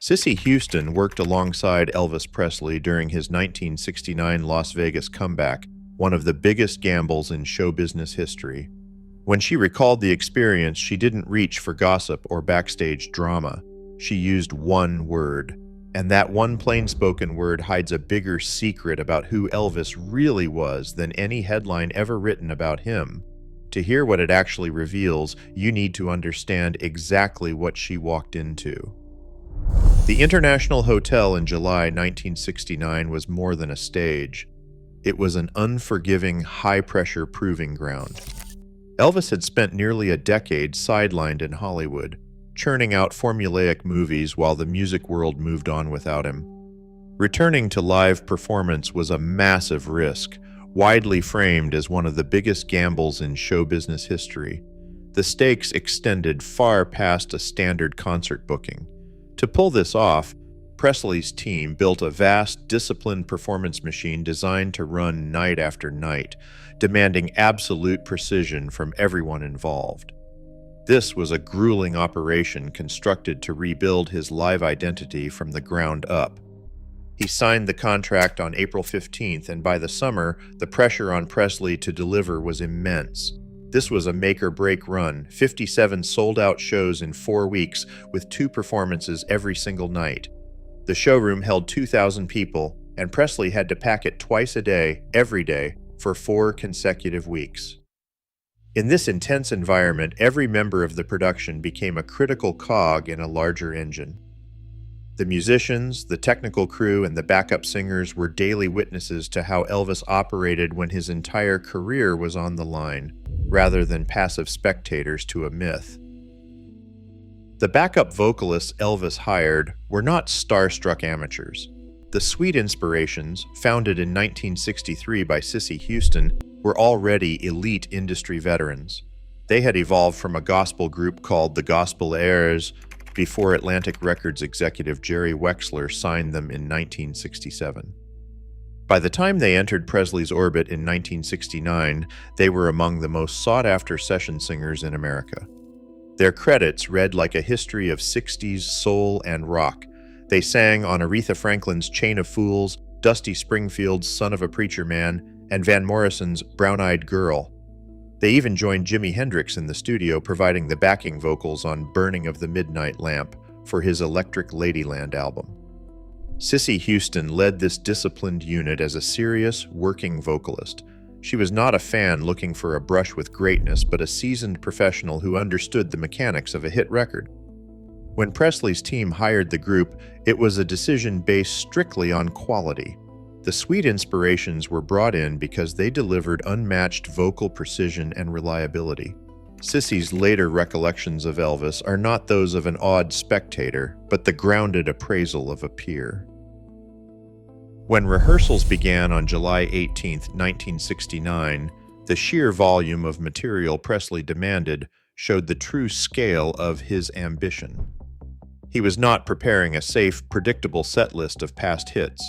Cissy Houston worked alongside Elvis Presley during his 1969 Las Vegas comeback, one of the biggest gambles in show business history. When she recalled the experience, she didn't reach for gossip or backstage drama. She used one word. And that one plain-spoken word hides a bigger secret about who Elvis really was than any headline ever written about him. To hear what it actually reveals, you need to understand exactly what she walked into. The International Hotel in July 1969 was more than a stage. It was an unforgiving, high-pressure proving ground. Elvis had spent nearly a decade sidelined in Hollywood, churning out formulaic movies while the music world moved on without him. Returning to live performance was a massive risk, widely framed as one of the biggest gambles in show business history. The stakes extended far past a standard concert booking. To pull this off, Presley's team built a vast, disciplined performance machine designed to run night after night, demanding absolute precision from everyone involved. This was a grueling operation constructed to rebuild his live identity from the ground up. He signed the contract on April 15th, and by the summer, the pressure on Presley to deliver was immense. This was a make-or-break run, 57 sold-out shows in 4 weeks, with 2 performances every single night. The showroom held 2,000 people, and Presley had to pack it twice a day, every day, for 4 consecutive weeks. In this intense environment, every member of the production became a critical cog in a larger engine. The musicians, the technical crew, and the backup singers were daily witnesses to how Elvis operated when his entire career was on the line, rather than passive spectators to a myth. The backup vocalists Elvis hired were not starstruck amateurs. The Sweet Inspirations, founded in 1963 by Cissy Houston, were already elite industry veterans. They had evolved from a gospel group called the Gospel Heirs before Atlantic Records executive Jerry Wexler signed them in 1967. By the time they entered Presley's orbit in 1969, they were among the most sought-after session singers in America. Their credits read like a history of 60s soul and rock. They sang on Aretha Franklin's Chain of Fools, Dusty Springfield's Son of a Preacher Man, and Van Morrison's Brown-Eyed Girl. They even joined Jimi Hendrix in the studio, providing the backing vocals on Burning of the Midnight Lamp for his Electric Ladyland album. Cissy Houston led this disciplined unit as a serious, working vocalist. She was not a fan looking for a brush with greatness, but a seasoned professional who understood the mechanics of a hit record. When Presley's team hired the group, it was a decision based strictly on quality. The Sweet Inspirations were brought in because they delivered unmatched vocal precision and reliability. Cissy's later recollections of Elvis are not those of an awed spectator, but the grounded appraisal of a peer. When rehearsals began on July 18, 1969, the sheer volume of material Presley demanded showed the true scale of his ambition. He was not preparing a safe, predictable set list of past hits.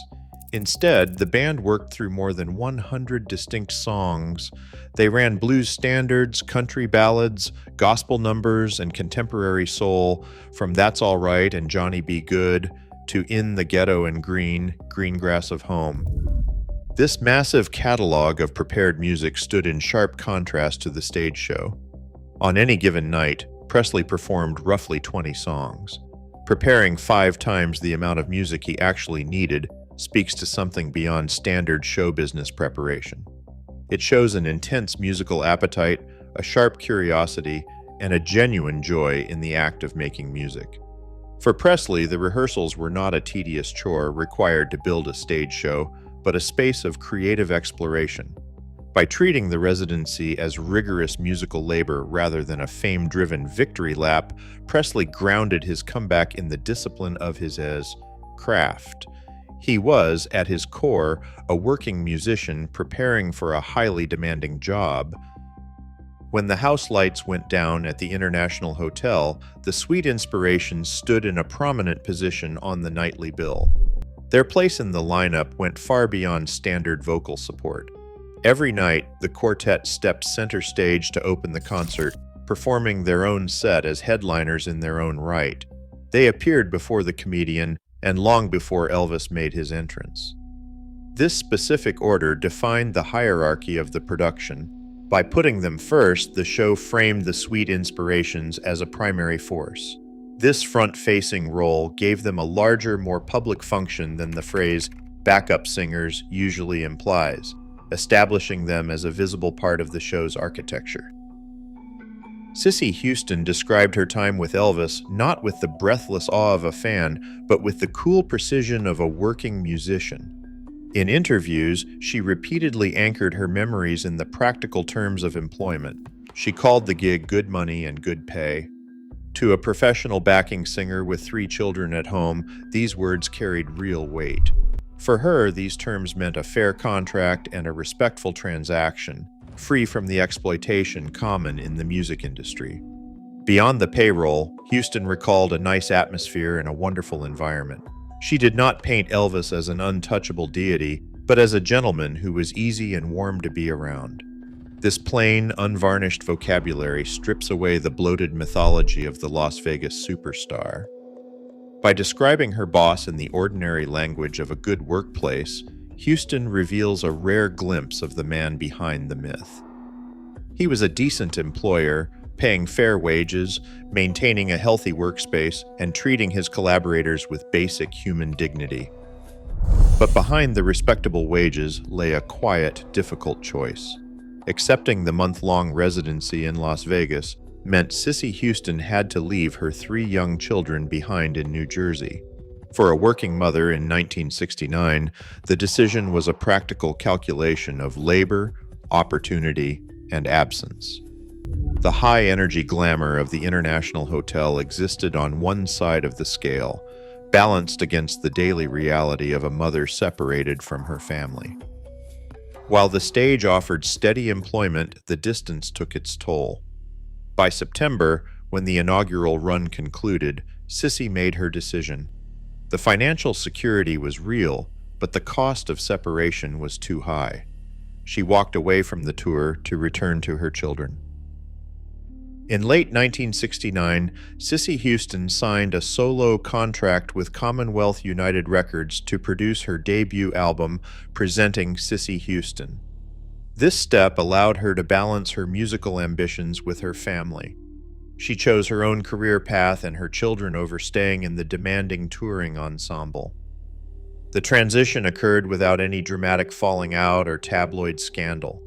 Instead, the band worked through more than 100 distinct songs. They ran blues standards, country ballads, gospel numbers, and contemporary soul, from That's All Right and Johnny B. Good to In the Ghetto and Green, Green Grass of Home. This massive catalog of prepared music stood in sharp contrast to the stage show. On any given night, Presley performed roughly 20 songs. Preparing 5 times the amount of music he actually needed speaks to something beyond standard show business preparation. It shows an intense musical appetite, a sharp curiosity, and a genuine joy in the act of making music. For Presley, the rehearsals were not a tedious chore required to build a stage show, but a space of creative exploration. By treating the residency as rigorous musical labor rather than a fame-driven victory lap, Presley grounded his comeback in the discipline of his craft. He was, at his core, a working musician preparing for a highly demanding job. When the house lights went down at the International Hotel, the Sweet Inspirations stood in a prominent position on the nightly bill. Their place in the lineup went far beyond standard vocal support. Every night, the quartet stepped center stage to open the concert, performing their own set as headliners in their own right. They appeared before the comedian and long before Elvis made his entrance. This specific order defined the hierarchy of the production. By putting them first, the show framed the sweet inspirations as a primary force. This front-facing role gave them a larger, more public function than the phrase backup singers usually implies, establishing them as a visible part of the show's architecture. Cissy Houston described her time with Elvis not with the breathless awe of a fan, but with the cool precision of a working musician. In interviews, she repeatedly anchored her memories in the practical terms of employment. She called the gig good money and good pay. To a professional backing singer with 3 children at home, these words carried real weight. For her, these terms meant a fair contract and a respectful transaction, free from the exploitation common in the music industry. Beyond the payroll, Houston recalled a nice atmosphere and a wonderful environment. She did not paint Elvis as an untouchable deity, but as a gentleman who was easy and warm to be around. This plain, unvarnished vocabulary strips away the bloated mythology of the Las Vegas superstar. By describing her boss in the ordinary language of a good workplace, Houston reveals a rare glimpse of the man behind the myth. He was a decent employer, paying fair wages, maintaining a healthy workspace, and treating his collaborators with basic human dignity. But behind the respectable wages lay a quiet, difficult choice. Accepting the month-long residency in Las Vegas meant Cissy Houston had to leave her 3 young children behind in New Jersey. For a working mother in 1969, the decision was a practical calculation of labor, opportunity, and absence. The high-energy glamour of the International Hotel existed on one side of the scale, balanced against the daily reality of a mother separated from her family. While the stage offered steady employment, the distance took its toll. By September, when the inaugural run concluded, Cissy made her decision. The financial security was real, but the cost of separation was too high. She walked away from the tour to return to her children. In late 1969, Cissy Houston signed a solo contract with Commonwealth United Records to produce her debut album, Presenting Cissy Houston. This step allowed her to balance her musical ambitions with her family. She chose her own career path and her children over staying in the demanding touring ensemble. The transition occurred without any dramatic falling out or tabloid scandal.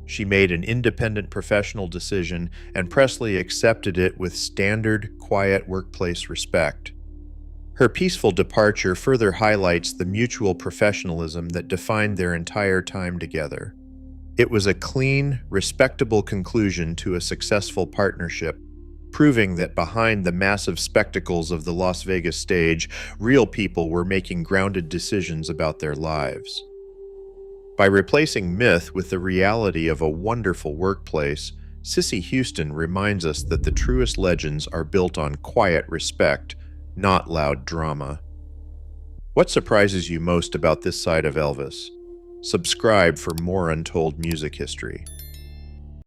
She made an independent professional decision, and Presley accepted it with standard, quiet workplace respect. Her peaceful departure further highlights the mutual professionalism that defined their entire time together. It was a clean, respectable conclusion to a successful partnership, proving that behind the massive spectacles of the Las Vegas stage, real people were making grounded decisions about their lives. By replacing myth with the reality of a wonderful workplace, Cissy Houston reminds us that the truest legends are built on quiet respect, not loud drama. What surprises you most about this side of Elvis? Subscribe for more untold music history.